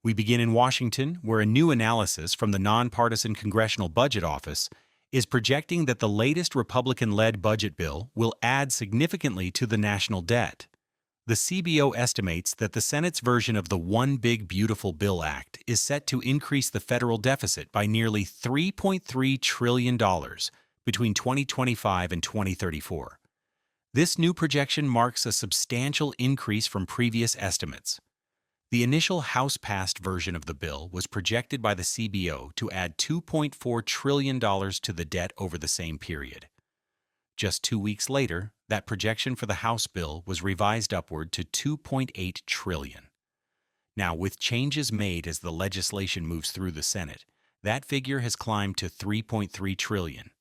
We begin in Washington, where a new analysis from the nonpartisan Congressional Budget Office is projecting that the latest Republican-led budget bill will add significantly to the national debt. The CBO estimates that the Senate's version of the One Big Beautiful Bill Act is set to increase the federal deficit by nearly $3.3 trillion between 2025 and 2034. This new projection marks a substantial increase from previous estimates. The initial House-passed version of the bill was projected by the CBO to add $2.4 trillion to the debt over the same period. Just 2 weeks later, that projection for the House bill was revised upward to $2.8 trillion. Now, with changes made as the legislation moves through the Senate, that figure has climbed to $3.3 trillion.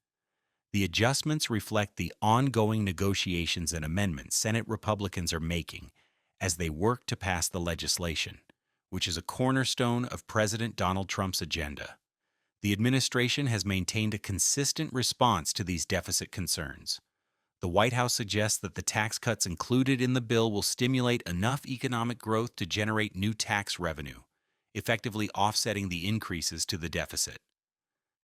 The adjustments reflect the ongoing negotiations and amendments Senate Republicans are making as they work to pass the legislation, which is a cornerstone of President Donald Trump's agenda. The administration has maintained a consistent response to these deficit concerns. The White House suggests that the tax cuts included in the bill will stimulate enough economic growth to generate new tax revenue, effectively offsetting the increases to the deficit.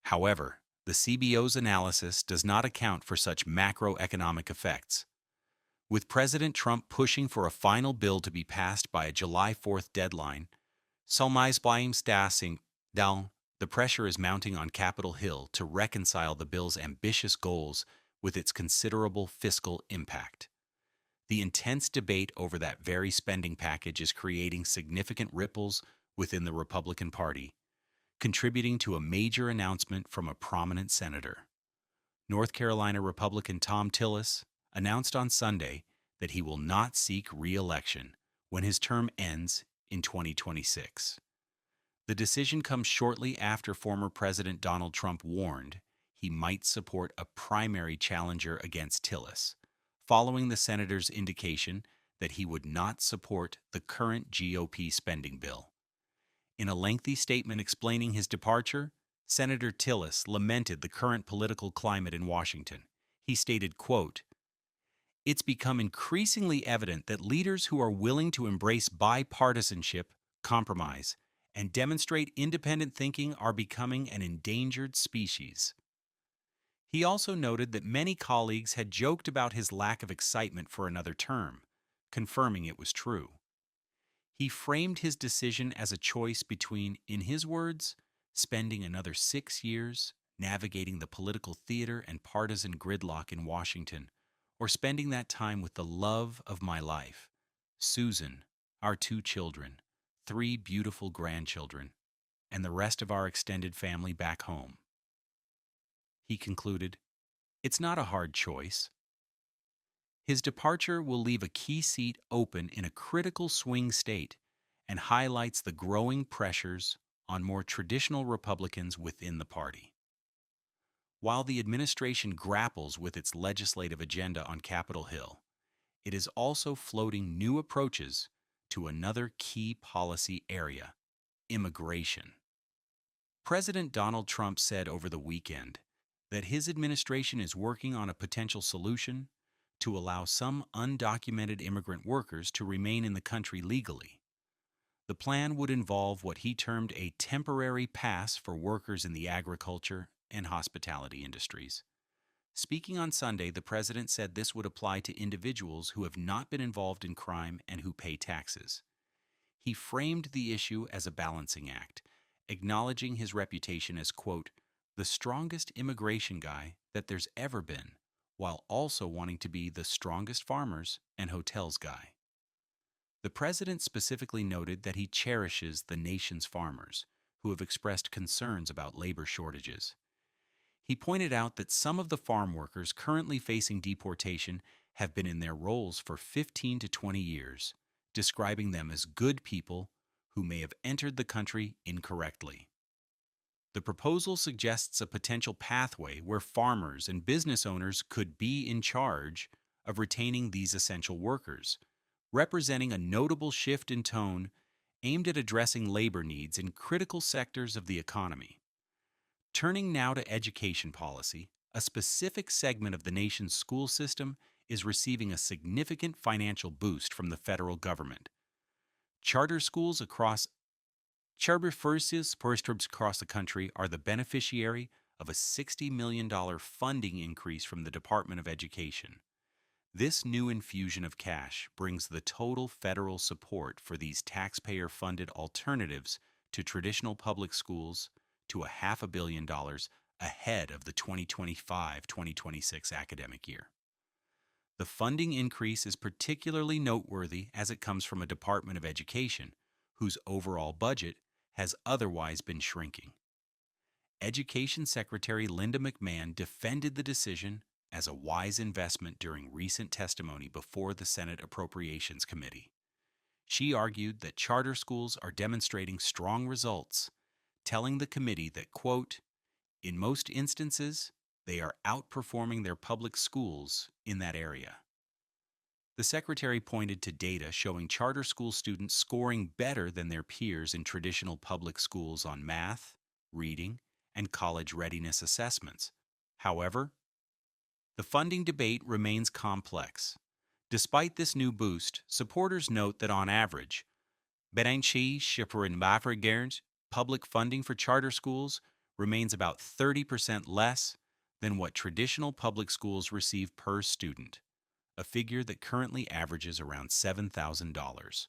However, the CBO's analysis does not account for such macroeconomic effects. With President Trump pushing for a final bill to be passed by a July 4th deadline, the pressure is mounting on Capitol Hill to reconcile the bill's ambitious goals with its considerable fiscal impact. The intense debate over that very spending package is creating significant ripples within the Republican Party, contributing to a major announcement from a prominent senator. North Carolina Republican Thom Tillis announced on Sunday that he will not seek re-election when his term ends in 2026. The decision comes shortly after former President Donald Trump warned he might support a primary challenger against Tillis, following the senator's indication that he would not support the current GOP spending bill. In a lengthy statement explaining his departure, Senator Tillis lamented the current political climate in Washington. He stated, quote, "It's become increasingly evident that leaders who are willing to embrace bipartisanship, compromise, and demonstrate independent thinking are becoming an endangered species." He also noted that many colleagues had joked about his lack of excitement for another term, confirming it was true. He framed his decision as a choice between, in his words, spending another 6 years navigating the political theater and partisan gridlock in Washington, or spending that time with the love of my life, Susan, our 2 children, 3 beautiful grandchildren, and the rest of our extended family back home. He concluded, "It's not a hard choice." His departure will leave a key seat open in a critical swing state and highlights the growing pressures on more traditional Republicans within the party. While the administration grapples with its legislative agenda on Capitol Hill, it is also floating new approaches to another key policy area: immigration. President Donald Trump said over the weekend that his administration is working on a potential solution to allow some undocumented immigrant workers to remain in the country legally. The plan would involve what he termed a temporary pass for workers in the agriculture and hospitality industries. Speaking on Sunday, the president said this would apply to individuals who have not been involved in crime and who pay taxes. He framed the issue as a balancing act, acknowledging his reputation as, quote, "the strongest immigration guy that there's ever been," while also wanting to be the strongest farmers and hotels guy. The president specifically noted that he cherishes the nation's farmers, who have expressed concerns about labor shortages. He pointed out that some of the farm workers currently facing deportation have been in their roles for 15 to 20 years, describing them as good people who may have entered the country incorrectly. The proposal suggests a potential pathway where farmers and business owners could be in charge of retaining these essential workers, representing a notable shift in tone aimed at addressing labor needs in critical sectors of the economy. Turning now to education policy, a specific segment of the nation's school system is receiving a significant financial boost from the federal government. Charter schools across Charter schools across the country are the beneficiary of a $60 million funding increase from the Department of Education. This new infusion of cash brings the total federal support for these taxpayer-funded alternatives to traditional public schools to a $500 million ahead of the 2025-2026 academic year. The funding increase is particularly noteworthy as it comes from a Department of Education whose overall budget has otherwise been shrinking. Education Secretary Linda McMahon defended the decision as a wise investment during recent testimony before the Senate Appropriations Committee. She argued that charter schools are demonstrating strong results, telling the committee that, quote, in most instances, they are outperforming their public schools in that area. The secretary pointed to data showing charter school students scoring better than their peers in traditional public schools on math, reading, and college readiness assessments. However, the funding debate remains complex. Despite this new boost, supporters note that on average, public funding for charter schools remains about 30% less than what traditional public schools receive per student, a figure that currently averages around $7,000.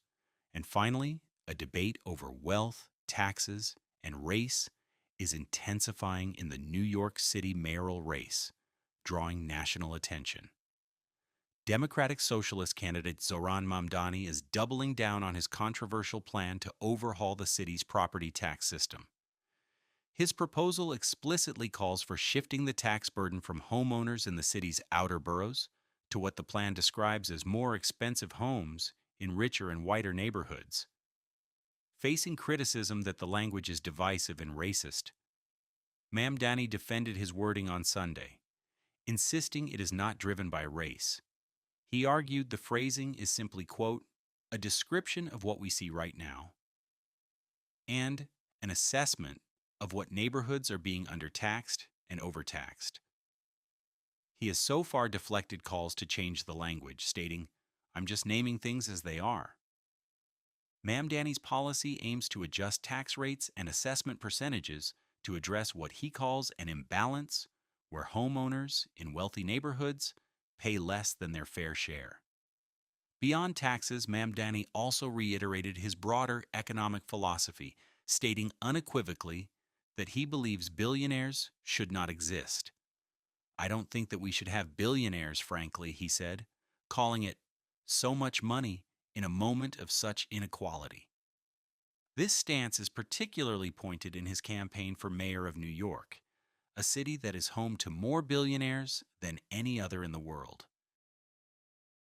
And finally, a debate over wealth, taxes, and race is intensifying in the New York City mayoral race, drawing national attention. Democratic Socialist candidate Zohran Mamdani is doubling down on his controversial plan to overhaul the city's property tax system. His proposal explicitly calls for shifting the tax burden from homeowners in the city's outer boroughs to what the plan describes as more expensive homes in richer and whiter neighborhoods. Facing criticism that the language is divisive and racist, Mamdani defended his wording on Sunday, insisting it is not driven by race. He argued the phrasing is simply, quote, a description of what we see right now, and an assessment of what neighborhoods are being undertaxed and overtaxed. He has so far deflected calls to change the language, stating, I'm just naming things as they are. Mamdani's policy aims to adjust tax rates and assessment percentages to address what he calls an imbalance where homeowners in wealthy neighborhoods pay less than their fair share. Beyond taxes, Mamdani also reiterated his broader economic philosophy, stating unequivocally that he believes billionaires should not exist. I don't think that we should have billionaires, frankly, he said, calling it so much money in a moment of such inequality. This stance is particularly pointed in his campaign for mayor of New York, a city that is home to more billionaires than any other in the world.